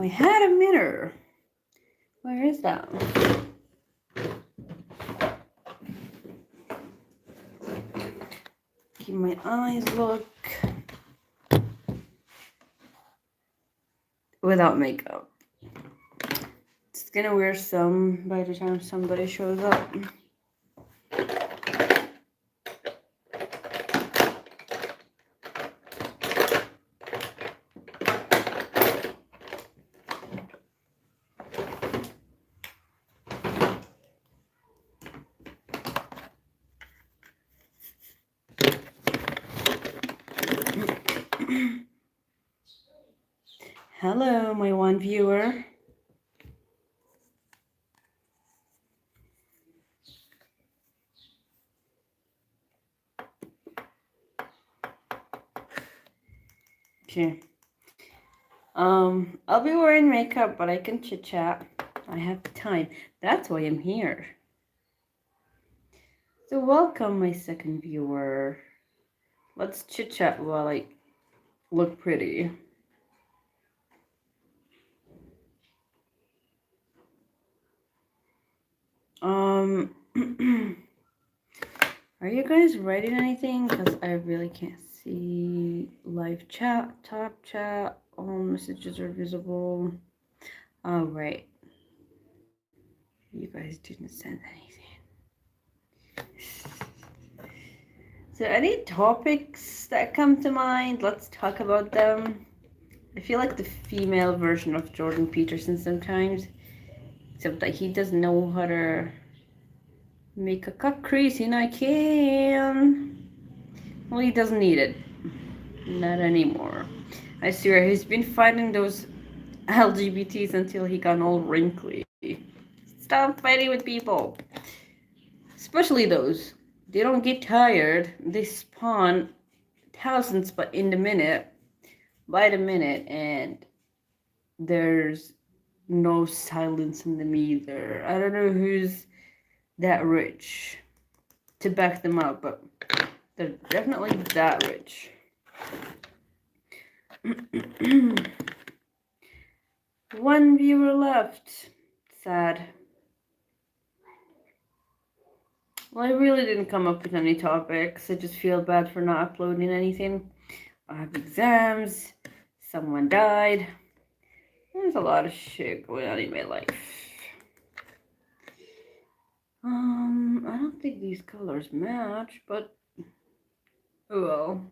I had a mirror. Where is that? Give my eyes look. Without makeup. Just gonna wear some by the time somebody shows up. Hello, my one viewer. Okay. I'll be wearing makeup, but I can chit chat. I have time. That's why I'm here. So welcome, my second viewer. Let's chit chat while I look pretty. Are you guys writing anything? Because I really can't see live chat, top chat, all messages are visible. All right. You guys didn't send anything. So any topics that come to mind, let's talk about them. I feel like the female version of Jordan Peterson sometimes, except that he doesn't know how to make a cut crease, and I can. Well, he doesn't need it. Not anymore. I swear, he's been fighting those LGBTs until he got all wrinkly. Stop fighting with people. Especially those. They don't get tired. They spawn thousands by the minute, and there's no silence in them either. I don't know who's that rich to back them up, but they're definitely that rich. One viewer left. Sad. Well, I really didn't come up with any topics. I just feel bad for not uploading anything. I have exams. Someone died. There's a lot of shit going on in my life. I don't think these colors match, but oh well.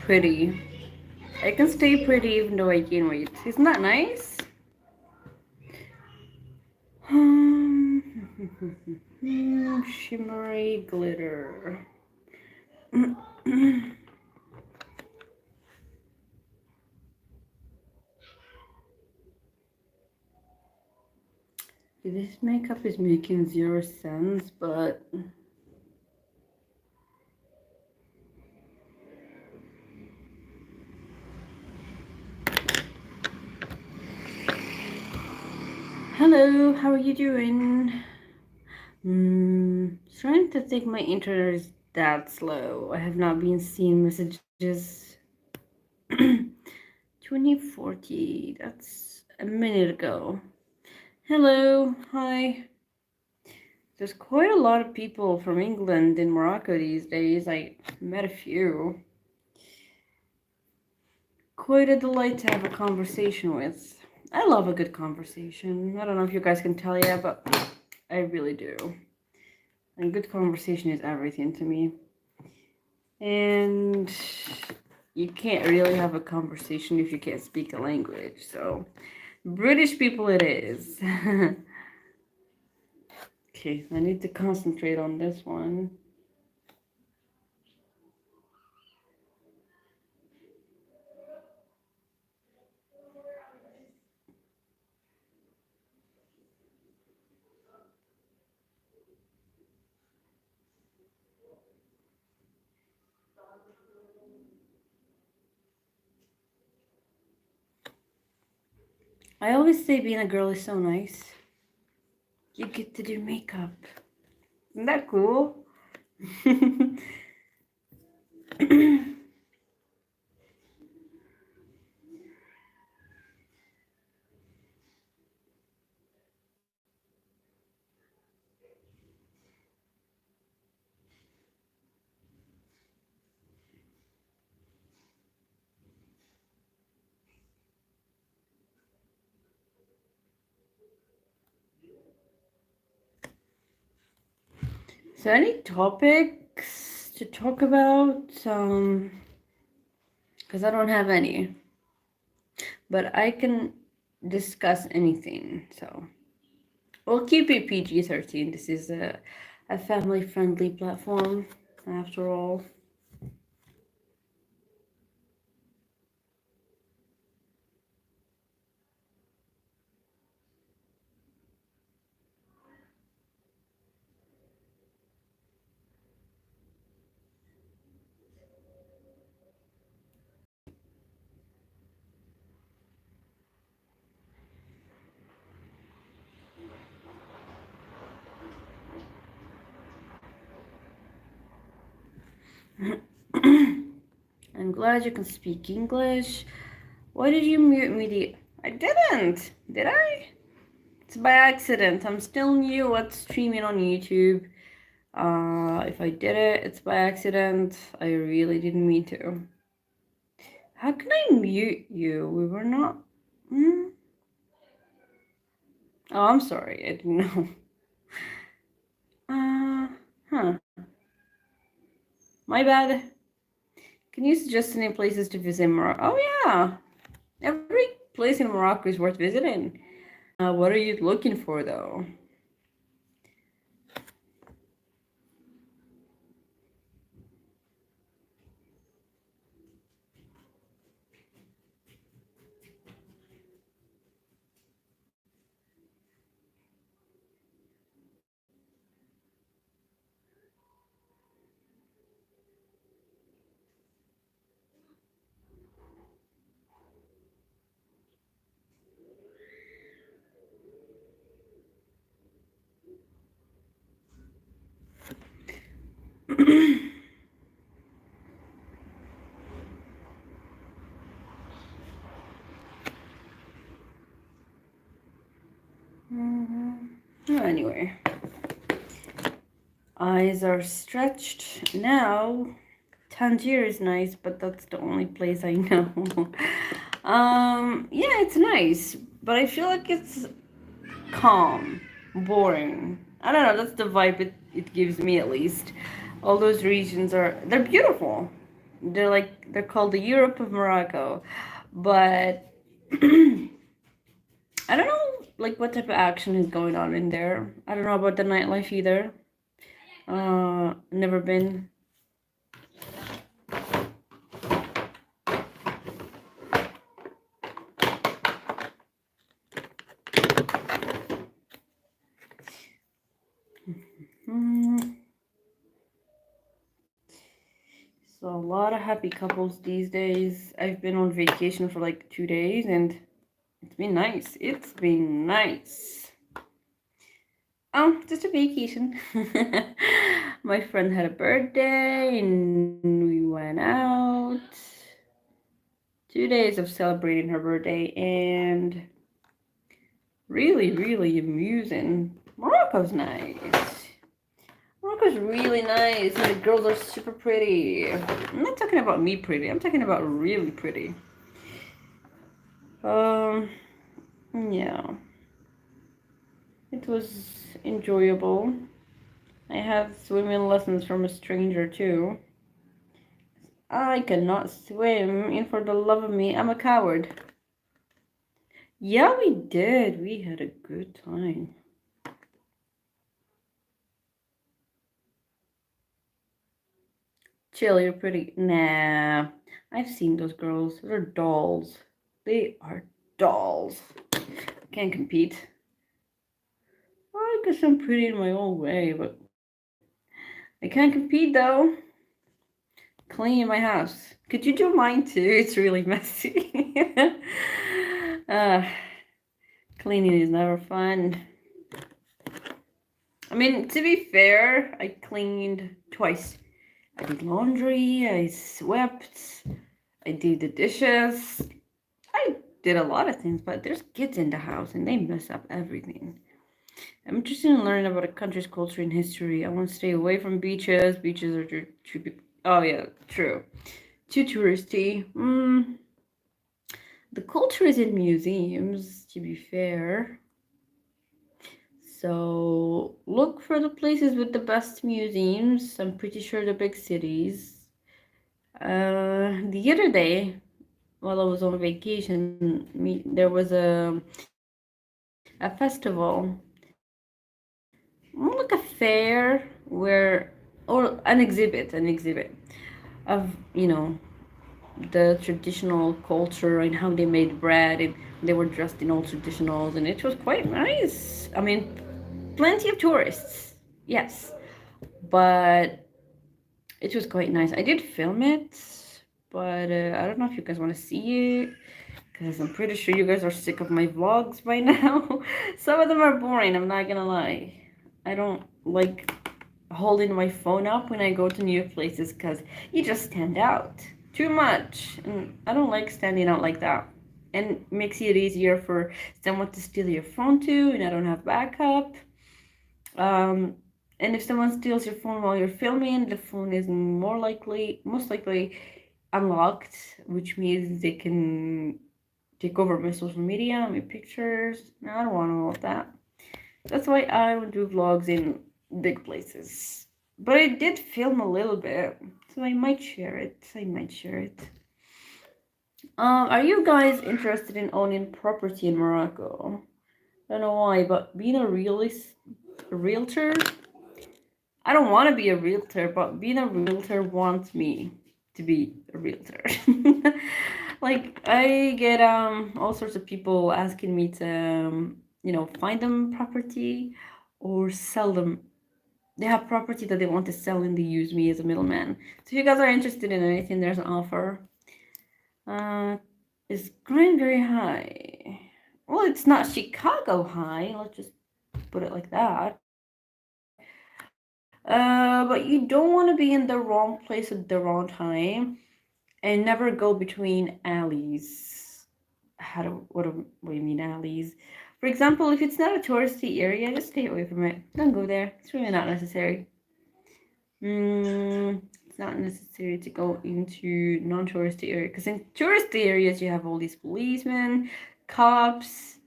Pretty. I can stay pretty even though I gain weight. Isn't that nice? Shimmery glitter. This makeup is making 0 sense, but hello, how are you doing? Trying to think my internet is that slow. I have not been seeing messages. 2040, that's a minute ago. Hello, hi. There's quite a lot of people from England in Morocco these days. I met a few. Quite a delight to have a conversation with. I love a good conversation. I don't know if you guys can tell yet, but I really do. And good conversation is everything to me. And you can't really have a conversation if you can't speak a language. So, British people it is. Okay, I need to concentrate on this one. I always say being a girl is so nice. You get to do makeup. Isn't that cool? So any topics to talk about? Because I don't have any. But I can discuss anything. So we'll keep it PG-13. This is a family-friendly platform, after all. I'm glad you can speak English. Why did you mute me? I didn't. Did I? It's by accident. I'm still new at streaming on YouTube. If I did it, it's by accident. I really didn't mean to. How can I mute you? We were not. Hmm? Oh, I'm sorry. I didn't know. Huh. My bad. Can you suggest any places to visit in Morocco? Oh, yeah. Every place in Morocco is worth visiting. What are you looking for, though? Anyway, eyes are stretched now. Tangier is nice, but that's the only place I know. Yeah, it's nice, but I feel like it's calm, boring. I don't know, that's the vibe it gives me at least. All those regions they're beautiful. They're called the Europe of Morocco. But I don't know like what type of action is going on in there. I don't know about the nightlife either. Never been. So a lot of happy couples these days. I've been on vacation for like 2 days and it's been nice. It's been nice. Just a vacation. My friend had a birthday and we went out. 2 days of celebrating her birthday and Really, really amusing. Morocco's nice. Morocco's really nice, and the girls are super pretty. I'm not talking about me pretty. I'm talking about really pretty. Um, yeah, it was enjoyable. I had swimming lessons from a stranger too. I cannot swim, and for the love of me, I'm a coward. Yeah, we did. We had a good time. Chill, you're pretty. Nah, I've seen those girls. They're dolls. They are dolls. Can't compete. Well, I guess I'm pretty in my own way, but I can't compete though. Cleaning my house. Could you do mine too? It's really messy. uh, Cleaning is never fun. I mean, to be fair, I cleaned twice. I did laundry, I swept, I did the dishes. I did a lot of things, but there's kids in the house and they mess up everything. I'm interested in learning about a country's culture and history. I want to stay away from beaches. Beaches are too oh yeah, true. Too touristy. The culture is in museums, to be fair. So look for the places with the best museums. I'm pretty sure the big cities. The other day, while I was on vacation, there was a festival, more like a fair where, or an exhibit of the traditional culture and how they made bread, and they were dressed in all traditionals, and it was quite nice. I mean, plenty of tourists, yes, but it was quite nice. I did film it, but I don't know if you guys want to see it because I'm pretty sure you guys are sick of my vlogs by now. Some of them are boring, I'm not gonna lie. I don't like holding my phone up when I go to new places because you just stand out too much. And I don't like standing out like that. And it makes it easier for someone to steal your phone too, and I don't have backup. Um, and if someone steals your phone while you're filming, the phone is most likely unlocked, which means they can take over my social media, my pictures. I don't want all of that. That's why I don't do vlogs in big places. But I did film a little bit, so I might share it. Are you guys interested in owning property in Morocco? I don't know why, but being a realtor, I don't want to be a realtor, but being a realtor wants me to be a realtor. Like I get all sorts of people asking me to find them property or sell them. They have property that they want to sell and they use me as a middleman. So if you guys are interested in anything, there's an offer. Uh, is crime very high? Well, it's not Chicago high. Let's just put it like that. But you don't want to be in the wrong place at the wrong time, and never go between alleys. What do you mean alleys? For example, if it's not a touristy area, just stay away from it. Don't go there. It's really not necessary. It's not necessary to go into non-touristy areas because in touristy areas you have all these policemen, cops.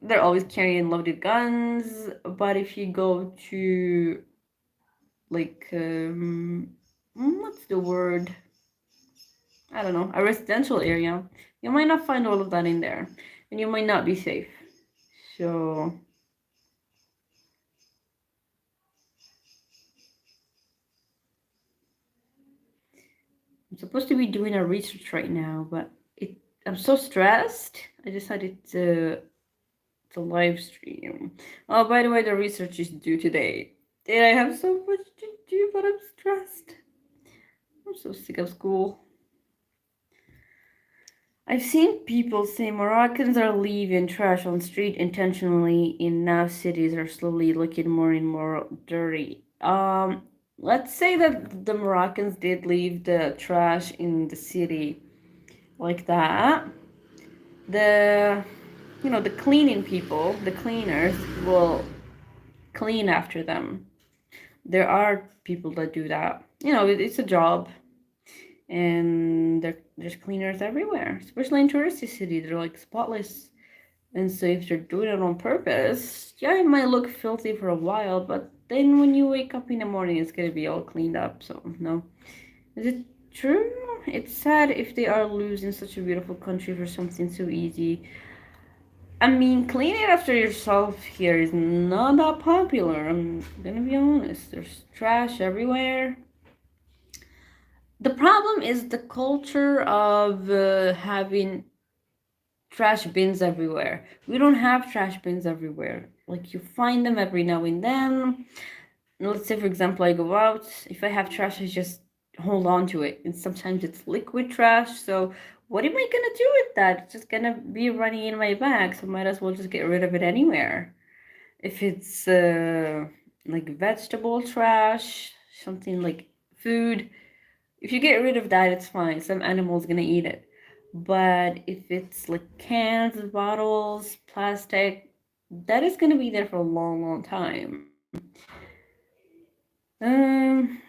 They're always carrying loaded guns. But if you go to like what's the word? I don't know, a residential area, you might not find all of that in there, and you might not be safe. So I'm supposed to be doing a research right now, but I'm so stressed. I decided to live stream. Oh, by the way, the research is due today. And I have so much to do, but I'm stressed. I'm so sick of school. I've seen people say Moroccans are leaving trash on street intentionally, and now cities are slowly looking more and more dirty. Let's say that the Moroccans did leave the trash in the city like that. The the cleaning people, the cleaners, will clean after them. There are people that do that. It's a job, and there's cleaners everywhere, especially in touristy cities. They're like spotless. And so if they're doing it on purpose, yeah, it might look filthy for a while, but then when you wake up in the morning, it's gonna be all cleaned up. So no. Is it true? It's sad if they are losing such a beautiful country for something so easy. I mean, cleaning after yourself here is not that popular. I'm gonna be honest. There's trash everywhere. The problem is the culture of having trash bins everywhere. We don't have trash bins everywhere. Like, you find them every now and then. Let's say, for example, I go out. If I have trash, I just hold on to it. And sometimes it's liquid trash. So what am I gonna do with that? It's just gonna be running in my bag. So might as well just get rid of it anywhere. If it's like vegetable trash, something like food, if you get rid of that, it's fine. Some animal's gonna eat it. But if it's like cans, bottles, plastic, that is gonna be there for a long, long time. Um,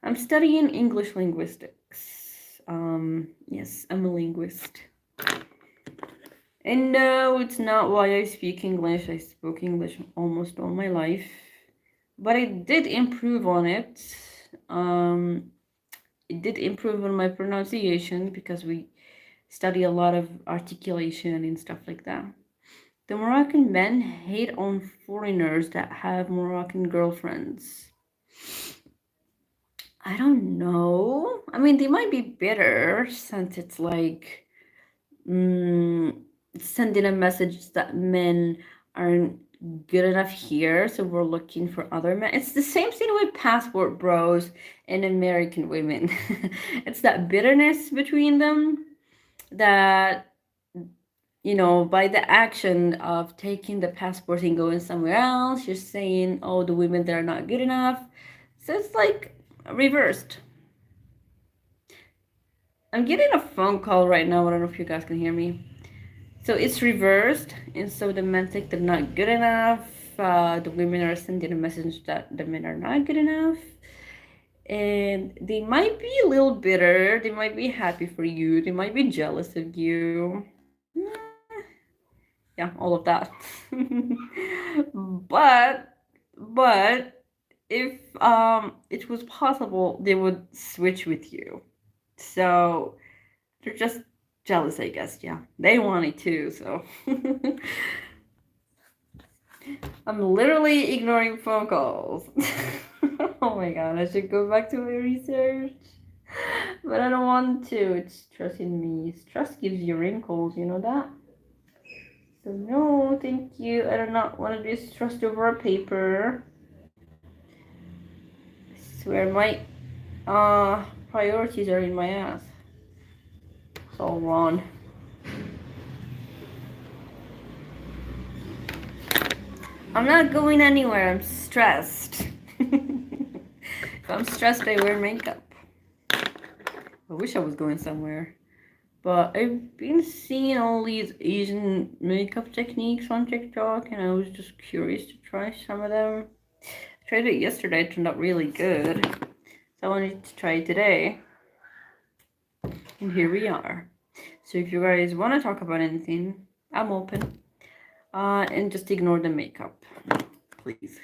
I'm studying English linguistics. Yes, I'm a linguist. And no, it's not why I speak English. I spoke English almost all my life. But I did improve on it. It did improve on my pronunciation because we study a lot of articulation and stuff like that. The Moroccan men hate on foreigners that have Moroccan girlfriends. I don't know. I mean, they might be bitter since it's like sending a message that men aren't good enough here, so we're looking for other men. It's the same thing with passport bros and American women. It's that bitterness between them that, by the action of taking the passport and going somewhere else, you're saying, oh, the women that are not good enough. So it's like reversed. I'm getting a phone call right now. I don't know if you guys can hear me. So it's reversed, and so the men think they're not good enough. The women are sending a message that the men are not good enough. And they might be a little bitter. They might be happy for you. They might be jealous of you. Yeah, all of that. but if it was possible, they would switch with you. So they're just jealous, I guess. Yeah, they want it too. So I'm literally ignoring phone calls. Oh my god, I should go back to my research. But I don't want to. It's stressing me. Stress gives you wrinkles, you know that? So no, thank you. I do not want to be stressed over a paper. I swear my priorities are in my ass. It's all wrong. I'm not going anywhere. I'm stressed. If I'm stressed, I wear makeup. I wish I was going somewhere. But I've been seeing all these Asian makeup techniques on TikTok, and I was just curious to try some of them. I tried it yesterday. It turned out really good. So I wanted to try it today. And here we are. So if you guys want to talk about anything, I'm open. And just ignore the makeup, please.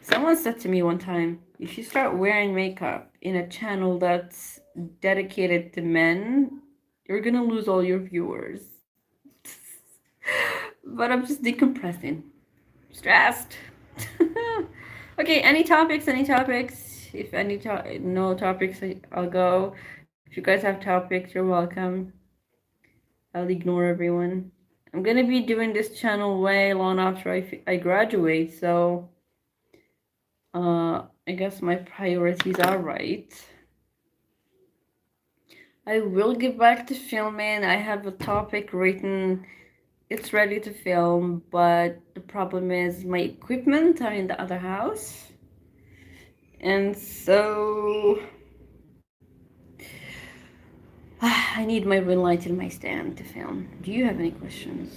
Someone said to me one time, if you start wearing makeup in a channel that's dedicated to men, you're gonna lose all your viewers. But I'm just decompressing. Stressed. Okay, any topics? If no topics, I'll go. If you guys have topics, you're welcome. I'll ignore everyone. I'm gonna be doing this channel way long after I graduate, so I guess my priorities are right. I will get back to filming. I have a topic written. It's ready to film, but the problem is my equipment are in the other house. And so I need my ring light in my stand to film. Do you have any questions?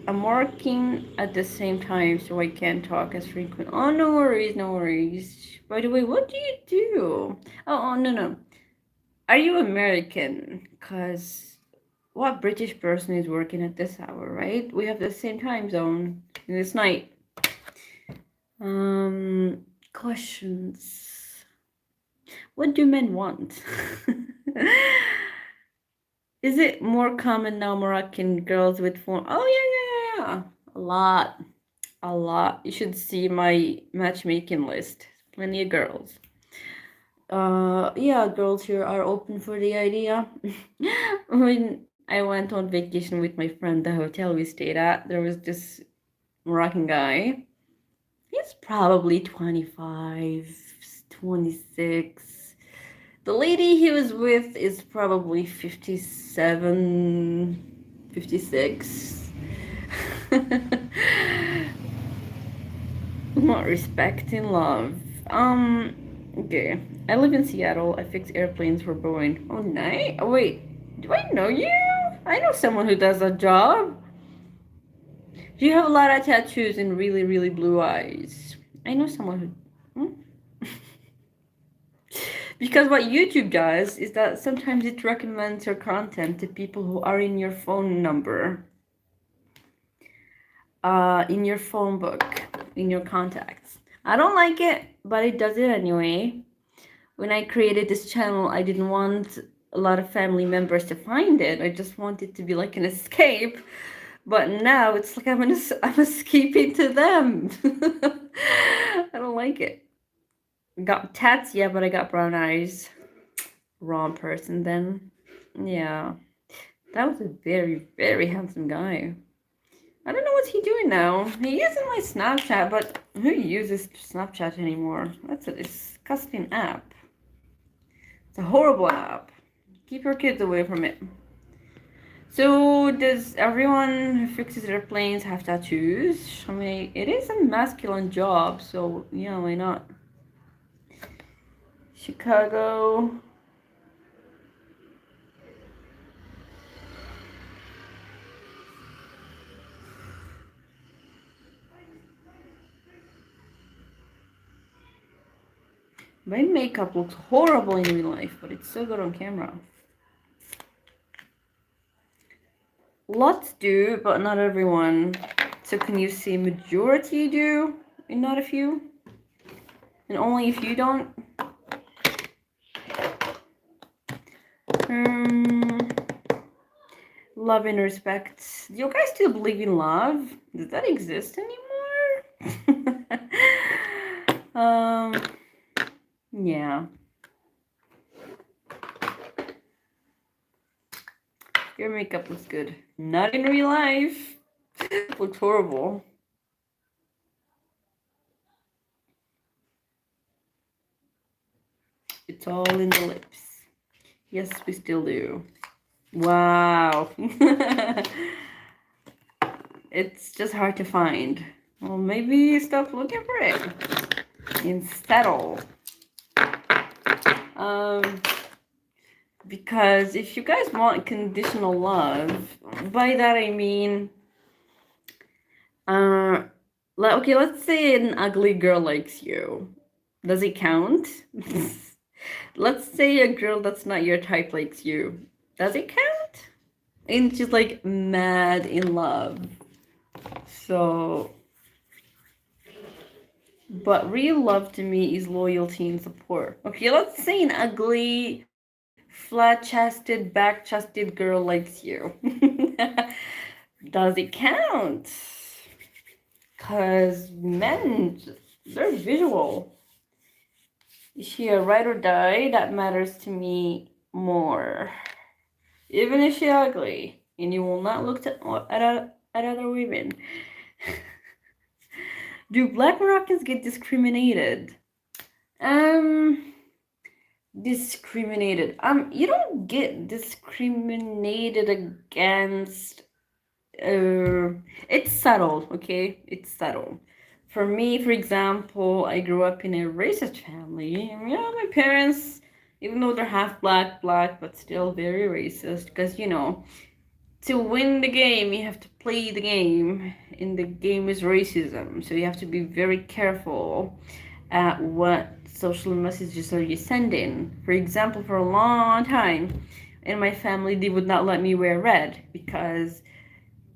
I'm working at the same time, so I can't talk as frequent. Oh, no worries, no worries. By the way, what do you do? Oh, no, no. Are you American? Because what British person is working at this hour, right? We have the same time zone in this night. Questions. What do men want? Is it more common now, Moroccan girls with phone? Oh, yeah, yeah, yeah. A lot. A lot. You should see my matchmaking list. Plenty of girls. Yeah, girls here are open for the idea. When I went on vacation with my friend, the hotel we stayed at, there was this Moroccan guy. He's probably 25, 26. The lady he was with is probably 57, 56. Not respect in love. Okay. I live in Seattle. I fix airplanes for Boeing. Oh, nice. Oh, wait. Do I know you? I know someone who does that job. You have a lot of tattoos and really, really blue eyes. I know someone who. Because what YouTube does is that sometimes it recommends your content to people who are in your phone number, in your phone book, in your contacts. I don't like it, but it does it anyway. When I created this channel, I didn't want a lot of family members to find it. I just wanted to be like an escape. But now it's like I'm escaping to them. I don't like it. Got tats, yeah, but I got brown eyes. Wrong person then. Yeah. That was a very, very handsome guy. I don't know what he's doing now. He is in my Snapchat, but who uses Snapchat anymore? That's a disgusting app. It's a horrible app. Keep your kids away from it. So, does everyone who fixes airplanes have tattoos? I mean, it is a masculine job, so yeah, why not? Chicago. My makeup looks horrible in real life, but it's so good on camera. Lots do, but not everyone. So can you say majority do and not a few? And only if you don't? Love and respect. Do you guys still believe in love? Does that exist anymore? Yeah. Your makeup looks good. Not in real life. Looks horrible. It's all in the lips. Yes, we still do. Wow. It's just hard to find. Well, maybe stop looking for it and settle. Because if you guys want conditional love, by that I mean, okay, let's say an ugly girl likes you. Does it count? Let's say a girl that's not your type likes you. Does it count? And she's like mad in love. So, but real love to me is loyalty and support. Okay, let's say an ugly, flat-chested, back-chested girl likes you. Does it count? Because men, they're visual. Is she a ride or die? That matters to me more. Even if she's ugly, and you will not look at other women. Do Black Moroccans get discriminated? Discriminated. You don't get discriminated against. It's subtle, okay? It's subtle. For me, for example, I grew up in a racist family. My parents even though they're half black, but still very racist. Because, to win the game, you have to play the game, and the game is racism. So you have to be very careful at what social messages are you sending. For example, for a long time in my family, they would not let me wear red because,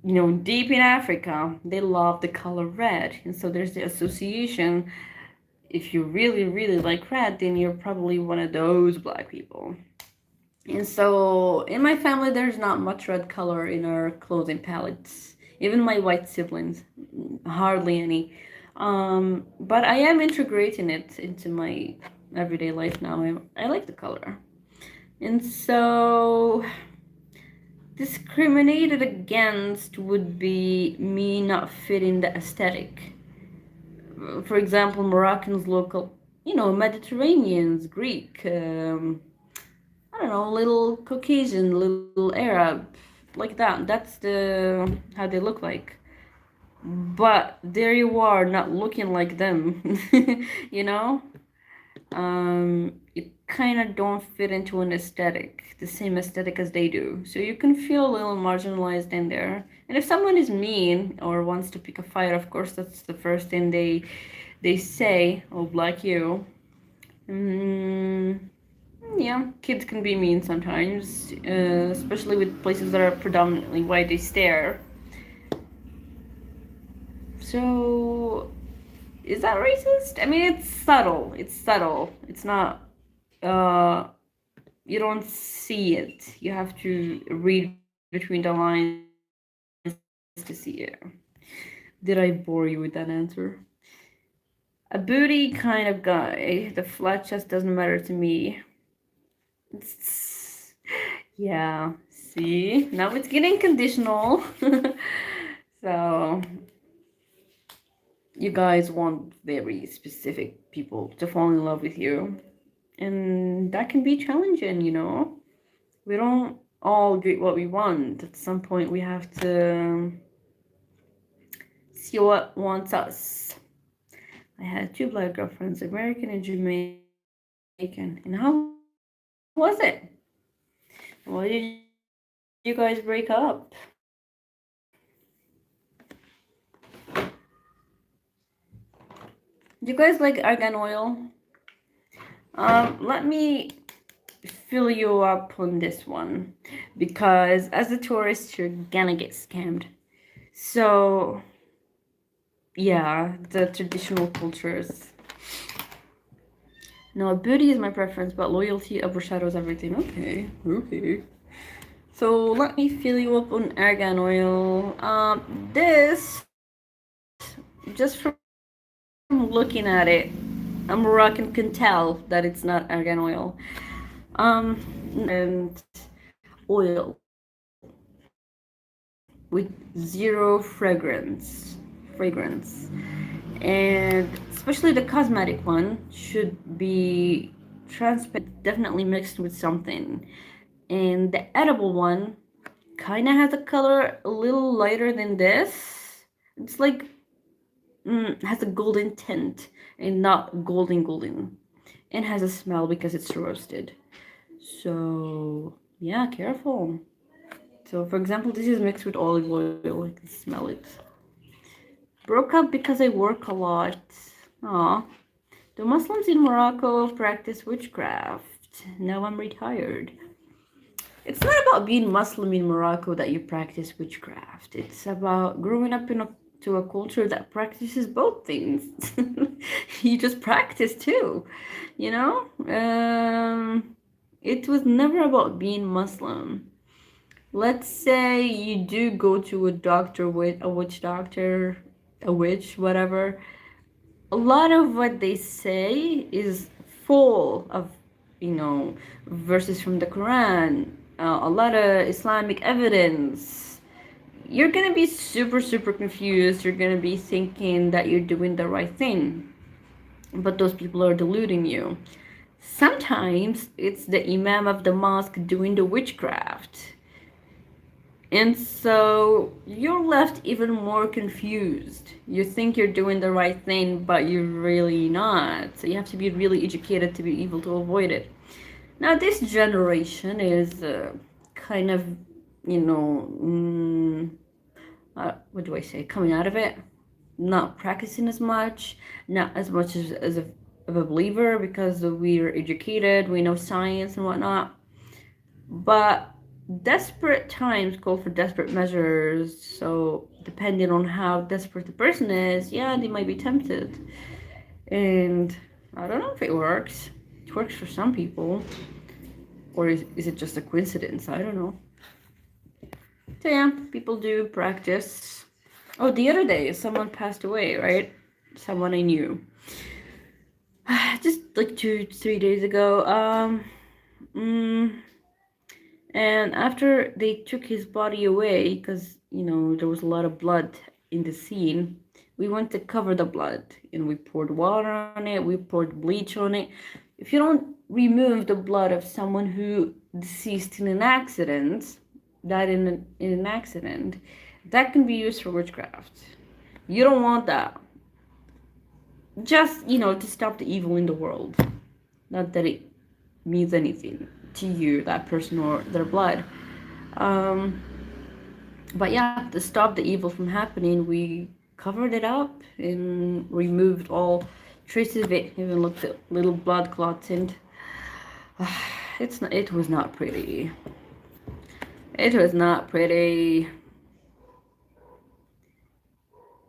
deep in Africa, they love the color red. And so there's the association. If you really, really like red, then you're probably one of those black people. And so in my family, there's not much red color in our clothing palettes. Even my white siblings, hardly any. But I am integrating it into my everyday life now. I like the color. And so discriminated against would be me not fitting the aesthetic. For example, Moroccans, local, Mediterraneans, Greek, I don't know, little Caucasian, little Arab, like that. That's the how they look like. But there you are, not looking like them, you know. You kind of don't fit into an aesthetic, the same aesthetic as they do. So you can feel a little marginalized in there. And if someone is mean or wants to pick a fight, of course, that's the first thing they say. Oh, black you. Yeah, kids can be mean sometimes, especially with places that are predominantly white. They stare. So, is that racist? I mean, it's subtle. It's subtle. It's not. You don't see it. You have to read between the lines to see it. Did I bore you with that answer? A booty kind of guy. The flat chest doesn't matter to me. Yeah, see? Now it's getting conditional. So, you guys want very specific people to fall in love with you. And that can be challenging, We don't all get what we want. At some point, we have to see what wants us. I had 2 black girlfriends, American and Jamaican. And how was it? Why did you guys break up? Do you guys like argan oil? Let me fill you up on this one, because as a tourist, you're gonna get scammed. So, yeah, the traditional cultures. No, beauty is my preference, but loyalty overshadows everything. Okay. So let me fill you up on argan oil. This, just from looking at it, a Moroccan can tell that it's not argan oil. And oil with zero fragrance. And especially the cosmetic one should be transparent, definitely mixed with something. And the edible one kind of has a color a little lighter than this. It's like has a golden tint and not golden, and has a smell because it's roasted. So yeah, careful. So for example, this is mixed with olive oil. I can smell it. Broke up because I work a lot. Aw. Do Muslims in Morocco practice witchcraft? Now I'm retired. It's not about being Muslim in Morocco that you practice witchcraft. It's about growing up to a culture that practices both things. You just practice too, It was never about being Muslim. Let's say you do go to a doctor, with a witch doctor, a witch, whatever. A lot of what they say is full of, verses from the Quran, a lot of Islamic evidence. You're gonna be super, super confused. You're gonna be thinking that you're doing the right thing, but those people are deluding you. Sometimes it's the imam of the mosque doing the witchcraft. And so you're left even more confused. You think you're doing the right thing, but you're really not. So you have to be really educated to be able to avoid it. Now, this generation is kind of, you know, what do I say, coming out of it, not practicing as much, not as much as of a believer because we're educated, we know science and whatnot. But desperate times call for desperate measures. So, depending on how desperate the person is, yeah, they might be tempted. And I don't know if it works. It works for some people. Or is it just a coincidence? I don't know. So yeah, people do practice. Oh, the other day, someone passed away, right? Someone I knew. Just like 2, 3 days ago. Mm, and after they took his body away, because, there was a lot of blood in the scene, we went to cover the blood and we poured water on it, we poured bleach on it. If you don't remove the blood of someone who deceased in an accident, died in an accident, that can be used for witchcraft. You don't want that. Just, to stop the evil in the world. Not that it means anything to you, that person or their blood. Um, but yeah, to stop the evil from happening, we covered it up and removed all traces of it, even looked at little blood clots, and it was not pretty. It was not pretty.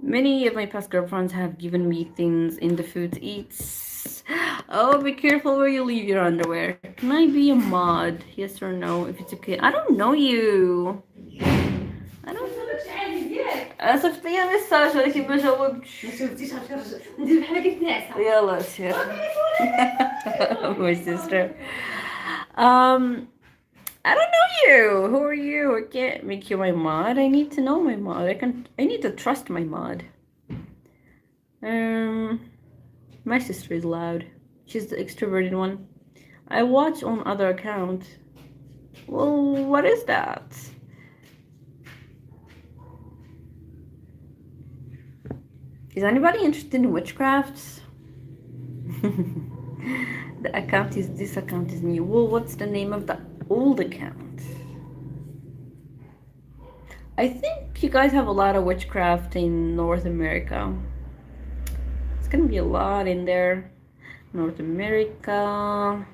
Many of my past girlfriends have given me things in the food to eat. Oh, be careful where you leave your underwear. Can I be a mod? Yes or no? If it's okay. I don't know you. I don't know. صيفط لي ميساج ولكن ما جاوبتش. ما شفتيش ندير بحال هكا ناعسه. يلا سير. My sister. I don't know you. Who are you? I can't make you my mod. I need to know my mod. I need to trust my mod. My sister is loud. She's the extroverted one. I watch on other account. Well, what is that? Is anybody interested in witchcrafts? This account is new. Well, what's the name of the old account? I think you guys have a lot of witchcraft in North America. It's gonna be a lot in there. North America,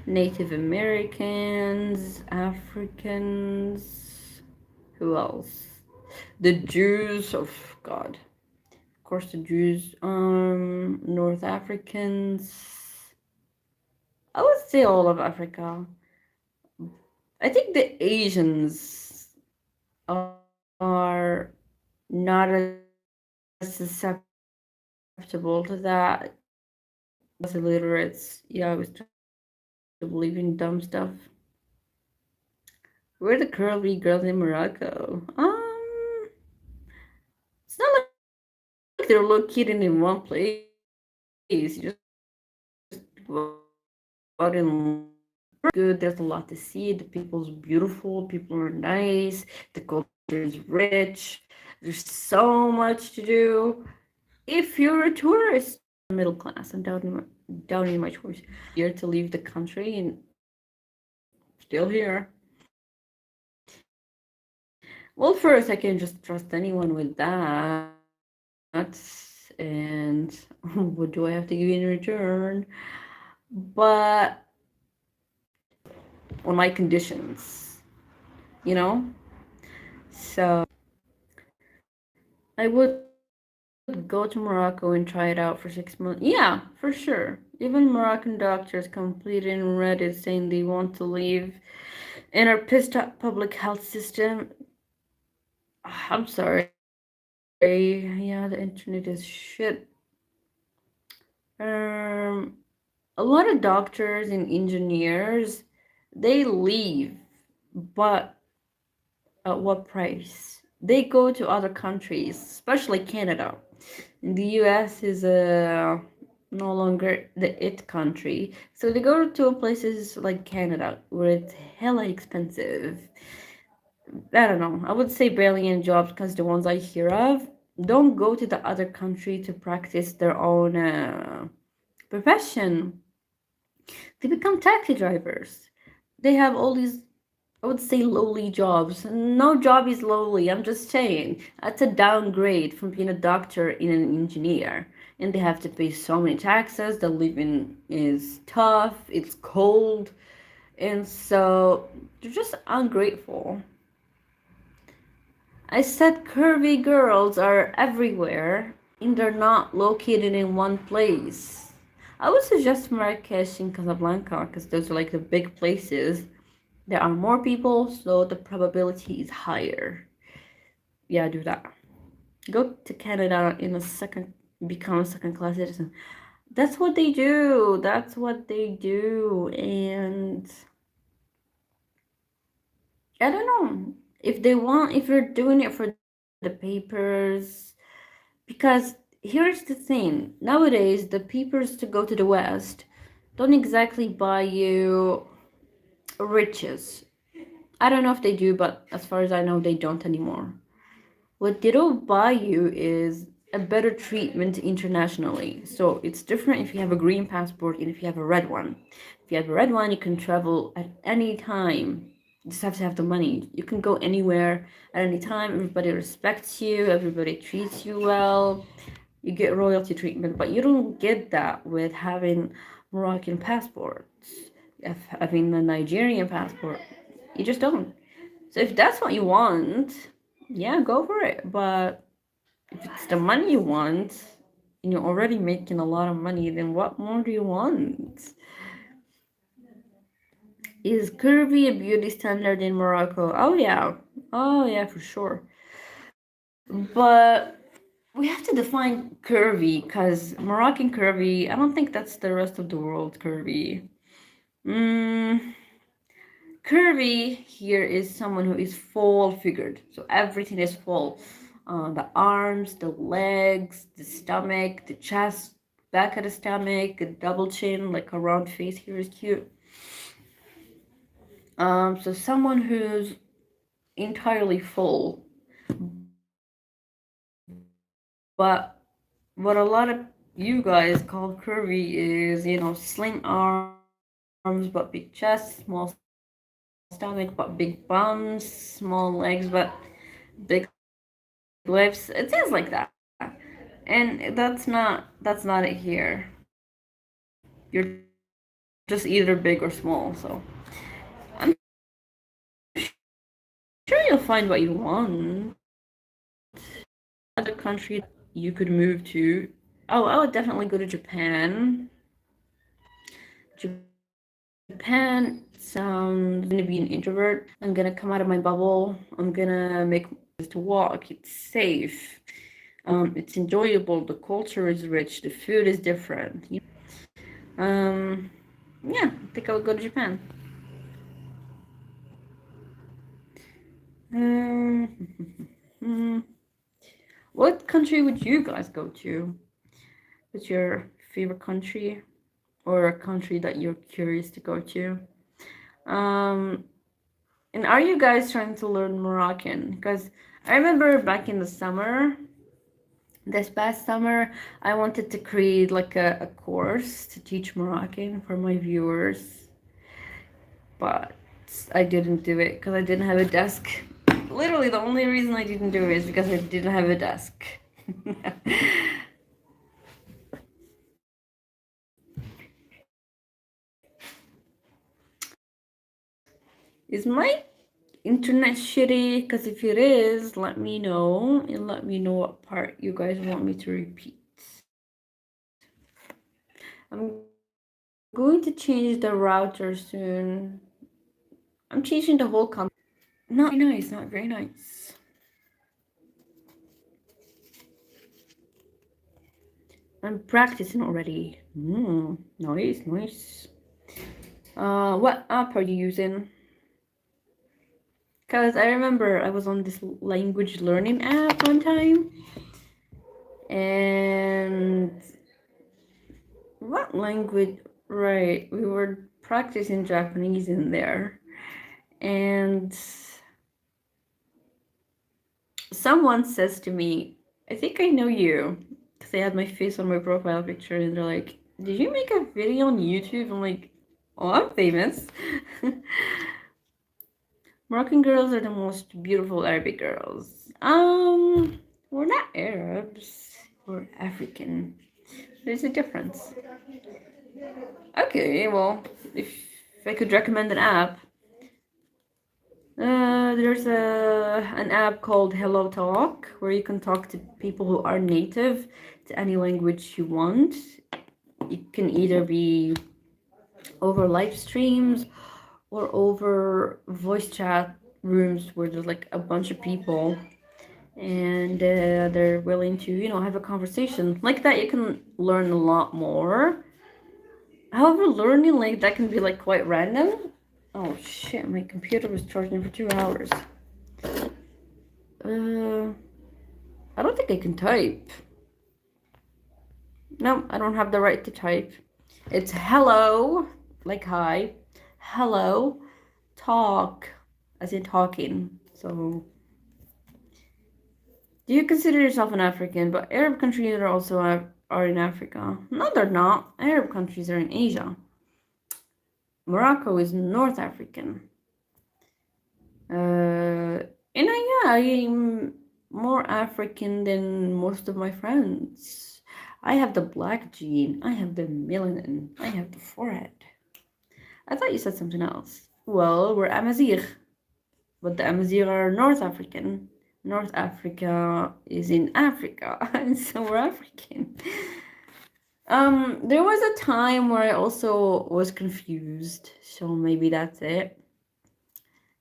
Native Americans, Africans. Who else? The Jews, of God. Of course, the Jews. North Africans. I would say all of Africa. I think the Asians are not as susceptible to that. As illiterates, yeah, I was to believe in dumb stuff. We're the curly girls in Morocco. It's not like they're located in one place. You just go out and good. There's a lot to see. The people's beautiful. People are nice. The culture is rich. There's so much to do. If you're a tourist, middle class, I'm doubting my choice. Here to leave the country and still here. Well, first, I can just trust anyone with that. And what do I have to give in return? But on my conditions, you know? So I would go to Morocco and try it out for 6 months. Yeah, for sure. Even Moroccan doctors completed in Reddit saying they want to leave and are pissed at public health system. I'm sorry. Yeah, the internet is shit. A lot of doctors and engineers, they leave, but at what price? They go to other countries, especially Canada. The US is no longer the it country, so they go to places like Canada where it's hella expensive. I don't know. I would say barely any jobs because the ones I hear of don't go to the other country to practice their own profession. They become taxi drivers. They have all these, I would say, lowly jobs. No job is lowly. I'm just saying. That's a downgrade from being a doctor and an engineer. And they have to pay so many taxes. The living is tough. It's cold. And so they're just ungrateful. I said curvy girls are everywhere and they're not located in one place. I would suggest Marrakesh and Casablanca because those are like the big places. There are more people, so the probability is higher. Yeah, do that. Go to Canada in a second, become a second class citizen. That's what they do. That's what they do. And I don't know if they want, if you're doing it for the papers, because here's the thing nowadays, the papers to go to the West don't exactly buy you riches. I don't know if they do, but as far as I know, they don't anymore. What they don't buy you is a better treatment internationally. So it's different if you have a green passport and if you have a red one. If you have a red one, you can travel at any time. You just have to have the money. You can go anywhere at any time. Everybody respects you, everybody treats you well. You get royalty treatment, but you don't get that with having Moroccan passports. Having a Nigerian passport, you just don't. So if that's what you want, yeah, go for it. But if it's the money you want and you're already making a lot of money, then what more do you want? Is curvy a beauty standard in Morocco? Oh yeah. Oh yeah, for sure. But we have to define curvy because Moroccan curvy, I don't think that's the rest of the world curvy. Mm, Curvy here is someone who is full figured. So everything is full. The arms, the legs, the stomach, the chest, back of the stomach, a double chin, like a round face here is cute. So someone who's entirely full. But what a lot of you guys call curvy is, slim arms but big chest, small stomach but big bums, small legs but big lips. It is like that. And that's not it here. You're just either big or small. So I'm sure you'll find what you want. Other country that you could move to. Oh, I would definitely go to Japan. Japan sounds gonna be an introvert. I'm gonna come out of my bubble. I'm gonna make to walk. It's safe. It's enjoyable. The culture is rich. The food is different. Yeah, I think I would go to Japan. What country would you guys go to? What's your favorite country or a country that you're curious to go to? Um, and are you guys trying to learn Moroccan? Because I remember back in the summer, this past summer, I wanted to create like a course to teach Moroccan for my viewers, but I didn't do it because I didn't have a desk. Literally, the only reason I didn't do it is because I didn't have a desk. Is my internet shitty? Because if it is, let me know and let me know what part you guys want me to repeat. I'm going to change the router soon. I'm changing the whole company. Not very nice, not very nice. I'm practicing already. Nice, nice. What app are you using? Because I remember I was on this language learning app one time. And what language? Right, we were practicing Japanese in there. And someone says to me, I think I know you. Because they had my face on my profile picture and they're like, did you make a video on YouTube? I'm like, Oh, I'm famous. Moroccan girls are the most beautiful Arabic girls. We're not Arabs. We're African. There's a difference. Okay, well, if I could recommend an app, there's an app called Hello Talk where you can talk to people who are native to any language you want. It can either be over live streams or over voice chat rooms where there's like a bunch of people and they're willing to, have a conversation. Like that, you can learn a lot more. However, learning like that can be like quite random. Oh shit, my computer was charging for 2 hours. Uh, I don't think I can type. No, I don't have the right to type. It's hello, like hi, hello, talk, as in talking. So, do you consider yourself an African? But Arab countries are also are in Africa. No, they're not. Arab countries are in Asia. Morocco is North African. And I'm more African than most of my friends. I have the black gene. I have the melanin. I have the forehead. I thought you said something else. Well, we're Amazigh, but the Amazigh are North African. North Africa is in Africa, and so we're African. There was a time where I also was confused, so maybe that's it.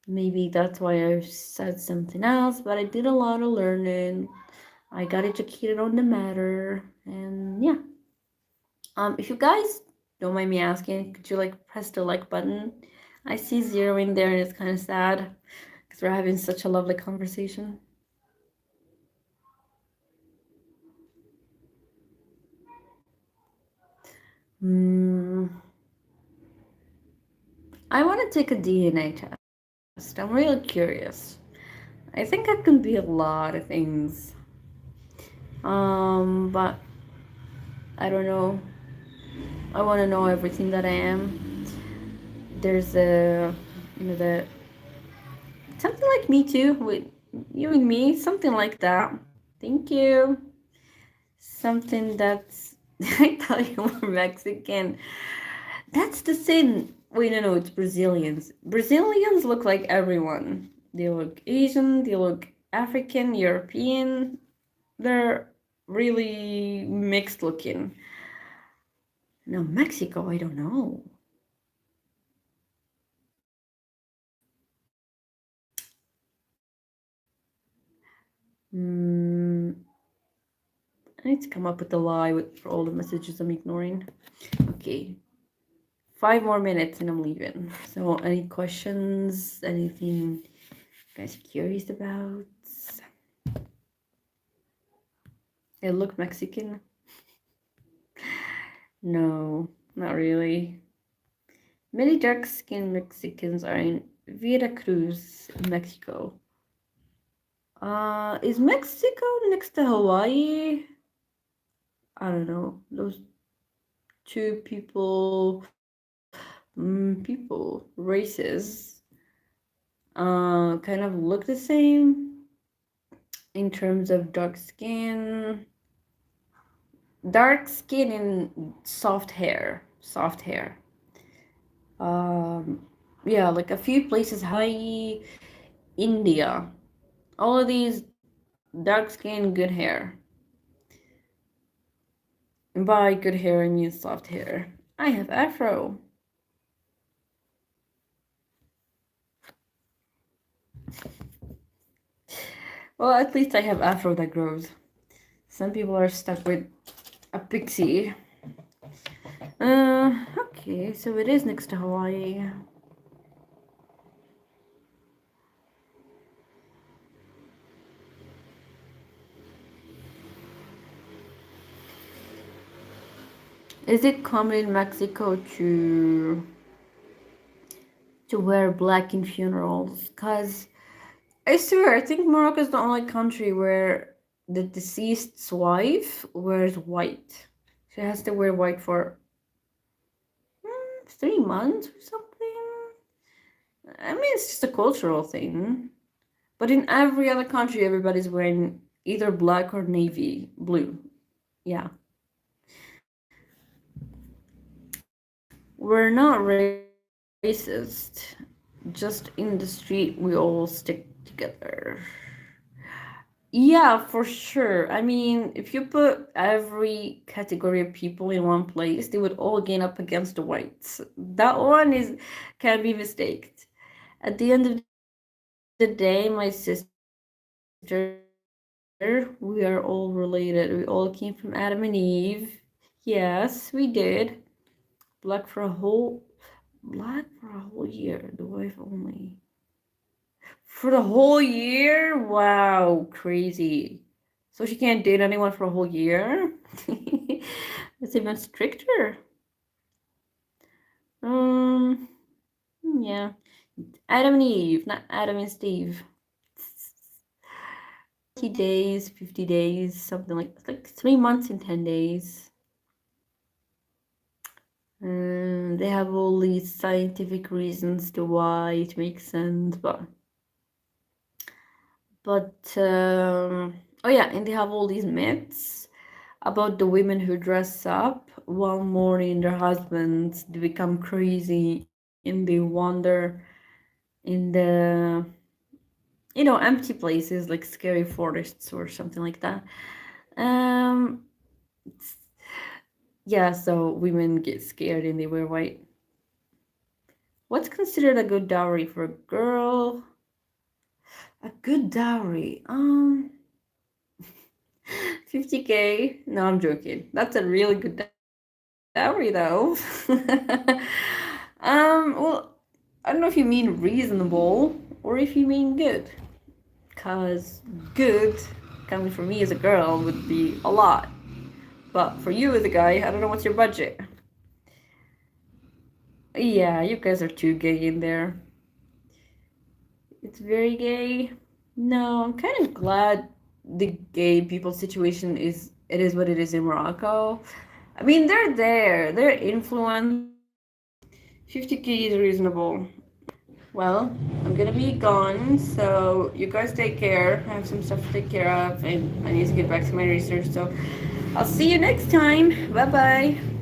Maybe that's why I said something else, but I did a lot of learning. I got educated on the matter, and yeah. If you guys don't mind me asking, could you like press the like button? I see zero in there, and it's kind of sad because we're having such a lovely conversation. Hmm. I want to take a DNA test. I'm really curious. I think I can be a lot of things. But I don't know. I want to know everything that I am. There's the something like me too with you and me, something like that. Thank you. Something that's I thought you were Mexican. That's the thing. Wait, no, it's Brazilians. Brazilians look like everyone. They look Asian, they look African, European. They're really mixed looking. No, Mexico, I don't know. Mm, I need to come up with a lie for all the messages I'm ignoring. Okay. 5 more minutes and I'm leaving. So, any questions? Anything you guys curious about? I look Mexican? No, not really. Many dark-skinned Mexicans are in Veracruz, Mexico. Is Mexico next to Hawaii? I don't know. Those two races, kind of look the same in terms of dark skin and soft hair. Yeah, like a few places, Hawaii, India, all of these dark skin, good hair. And by good hair, I mean soft hair. I have afro. Well, at least I have afro that grows. Some people are stuck with a pixie. Okay, so it is next to Hawaii. Is it common in Mexico to wear black in funerals? Cause I swear, I think Morocco is the only country where the deceased's wife wears white. She has to wear white for 3 months or something. I mean, it's just a cultural thing. But in every other country, everybody's wearing either black or navy blue. Yeah. We're not racist. Just in the street, we all stick together. Yeah, for sure. I mean, if you put every category of people in one place, they would all gain up against the whites. That one is can be mistaken. At the end of the day, my sister, we are all related. We all came from Adam and Eve. Yes, we did. Black for a whole black for a whole year. The wife only. For the whole year? Wow, crazy. So she can't date anyone for a whole year? It's even stricter. Um, yeah. Adam and Eve, not Adam and Steve. 50 days, 50 days, something like 3 months and 10 days. They have all these scientific reasons to why it makes sense, but oh yeah, and they have all these myths about the women who dress up one morning their husbands they become crazy and they wander in the empty places like scary forests or something like that. um yeah, so women get scared and they wear white. What's considered a good dowry for a girl? A good dowry. 50K. No, I'm joking. That's a really good dowry, though. Well, I don't know if you mean reasonable or if you mean good. Because good, coming from me as a girl, would be a lot. But for you as a guy, I don't know what's your budget. Yeah, you guys are too gay in there. It's very gay. No, I'm kind of glad the gay people situation is what it is in Morocco. I mean, they're there. They're influenced. 50K is reasonable. Well, I'm gonna be gone, so you guys take care. I have some stuff to take care of, and I need to get back to my research. So I'll see you next time. Bye bye.